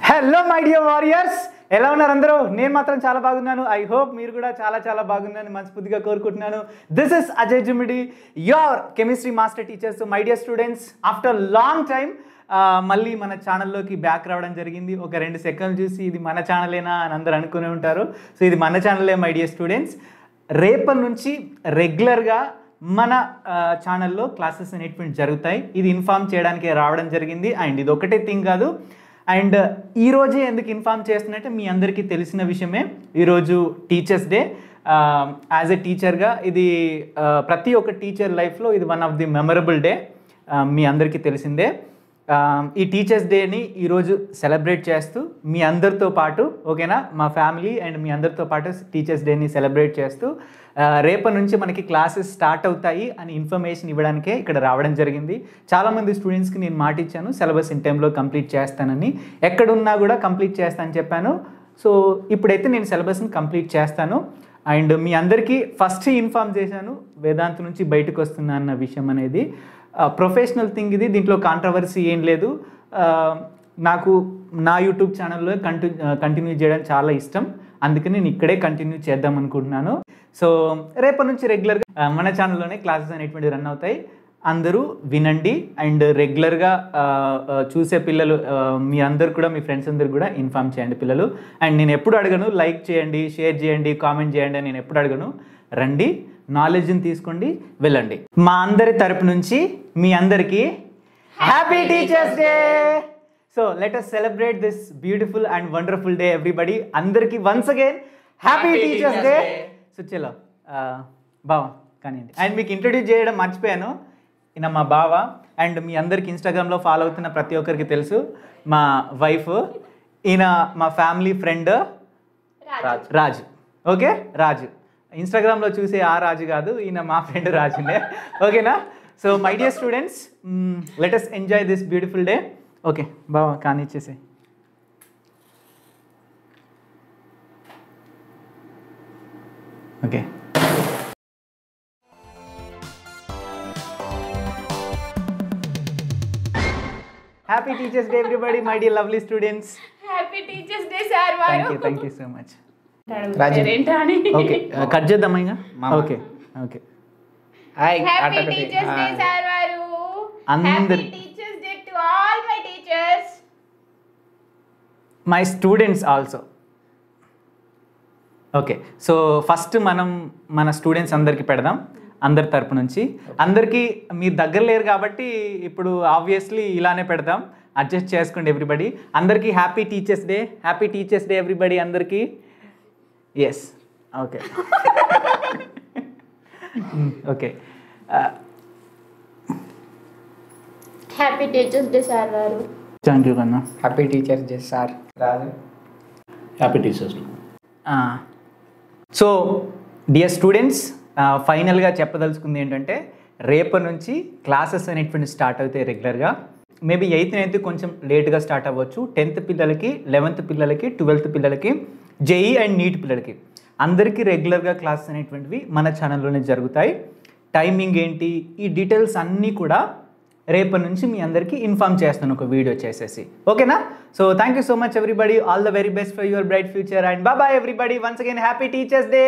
Hello my dear warriors, ఎలా ఉన్నారు అందరూ? నేను మాత్రం చాలా బాగున్నాను. ఐ హోప్ మీరు కూడా చాలా చాలా బాగున్నారని మనస్ఫూర్తిగా కోరుకుంటున్నాను. This is Ajay Jumidi, your chemistry master teachers. My dear students, after long time మళ్ళీ మన ఛానల్లోకి బ్యాక్ రావడం జరిగింది. ఒక 2 సెకండ్లు చూసి ఇది మన ఛానలేనా అని అందరూ అనుకునే ఉంటారు. సో ఇది మన ఛానలే మై డియర్ స్టూడెంట్స్. రేపటి నుంచి రెగ్యులర్గా మన ఛానల్లో క్లాసెస్ అనేటువంటి జరుగుతాయి. ఇది ఇన్ఫార్మ్ చేయడానికి రావడం జరిగింది. అండ్ ఇది ఒకటే థింగ్ కాదు. అండ్ ఈరోజే ఎందుకు ఇన్ఫార్మ్ చేస్తున్నట్టే మీ అందరికీ తెలిసిన విషయమే. ఈరోజు టీచర్స్ డే. యాజ్ ఎ టీచర్గా ఇది ప్రతి ఒక్క టీచర్ లైఫ్లో ఇది one of the memorable day. మీ అందరికీ తెలిసిందే. ఈ టీచర్స్ డేని ఈరోజు సెలబ్రేట్ చేస్తూ మీ అందరితో పాటు, ఓకేనా, మా ఫ్యామిలీ అండ్ మీ అందరితో పాటు టీచర్స్ డేని సెలబ్రేట్ చేస్తూ రేపటి నుంచి మనకి క్లాసెస్ స్టార్ట్ అవుతాయి అని ఇన్ఫర్మేషన్ ఇవ్వడానికే ఇక్కడ రావడం జరిగింది. చాలామంది స్టూడెంట్స్కి నేను మాట ఇచ్చాను, సిలబస్ ఇన్ టైంలో కంప్లీట్ చేస్తానని. ఎక్కడున్నా కూడా కంప్లీట్ చేస్తానని చెప్పాను. సో ఇప్పుడైతే నేను సిలబస్ని కంప్లీట్ చేస్తాను. అండ్ మీ అందరికీ ఫస్ట్ ఇన్ఫార్మ్ చేశాను వేదాంత నుంచి బయటకు వస్తున్నా అన్న విషయం అనేది. ప్రొఫెషనల్ థింగ్ ఇది, దీంట్లో కాంట్రవర్సీ ఏం లేదు. నాకు నా యూట్యూబ్ ఛానల్లో కంటిన్యూ చేయడం చాలా ఇష్టం. అందుకని నేను ఇక్కడే కంటిన్యూ చేద్దాం అనుకుంటున్నాను. సో రేపటి నుంచి రెగ్యులర్గా మన ఛానల్లోనే క్లాసెస్ అనేటువంటివి రన్ అవుతాయి. అందరూ వినండి. అండ్ రెగ్యులర్గా చూసే పిల్లలు మీ అందరు కూడా, మీ ఫ్రెండ్స్ అందరు కూడా ఇన్ఫార్మ్ చేయండి పిల్లలు. అండ్ నేను ఎప్పుడు అడగను లైక్ చేయండి, షేర్ చేయండి, కామెంట్ చేయండి అని నేను ఎప్పుడు అడగను. రండి, నాలెడ్జ్ని తీసుకోండి, వెళ్ళండి. మా అందరి తరపు నుంచి మీ అందరికీ happy teachers day. So let us celebrate this beautiful and wonderful day everybody. అందరికీ once again happy teachers day. So చలో బావ కానివ్వండి. అండ్ మీకు ఇంట్రడ్యూస్ చేయడం మర్చిపోయాను, ఈయన మా బావ. అండ్ మీ అందరికి ఇన్స్టాగ్రామ్లో ఫాలో అవుతున్న ప్రతి ఒక్కరికి తెలుసు, మా వైఫ్. ఈయన మా ఫ్యామిలీ ఫ్రెండ్ రాజు. ఓకే, రాజు. ఇన్స్టాగ్రామ్లో చూసే ఆ రాజు కాదు, ఈయన మా ఫ్రెండ్ రాజునే. ఓకేనా? So my dear students, let us enjoy this beautiful day. Okay బావా కానీ ఇచ్చేసే. Okay, happy teachers day everybody, my dear lovely students. Happy teachers day sir వారు. Thank you so much. Okay, cut చేద్దామా ఇంకా? Okay okay. Happy teachers day sir వారు. Happy teachers day to all my teachers, my students also. Okay, so first మనం మన students అందరికీ పెడదాం, అందరి తరపు నుంచి. అందరికీ మీరు దగ్గర లేరు కాబట్టి ఇప్పుడు ఆబ్వియస్లీ ఇలానే పెడదాం. అడ్జస్ట్ చేసుకోండి ఎవ్రీబడి. అందరికీ happy teachers day. Happy teachers day everybody అందరికీ. Yes, okay okay. Happy teachers day sir వారు. థ్యాంక్ యూ కన్నా. Happy teachers day sir Raju. Happy teachers day. So dear students, ఫైనల్గా చెప్పదలుచుకుంది ఏంటంటే, రేపటి నుంచి క్లాసెస్ అనేటువంటి స్టార్ట్ అవుతాయి రెగ్యులర్గా. మేబీ 8th 9th కొంచెం లేట్గా స్టార్ట్ అవ్వచ్చు. 10th పిల్లలకి, 11th పిల్లలకి, 12th పిల్లలకి, జేఈ అండ్ నీట్ పిల్లలకి అందరికీ రెగ్యులర్గా క్లాసెస్ అనేటువంటివి మన ఛానల్లోనే జరుగుతాయి. టైమింగ్ ఏంటి, ఈ డీటెయిల్స్ అన్నీ కూడా రేపటి నుంచి మీ అందరికీ ఇన్ఫార్మ్ చేస్తాను ఒక వీడియో చేసేసి. ఓకేనా? So thank you so much everybody. All the very best for your bright future. And bye bye everybody. Once again happy teachers day.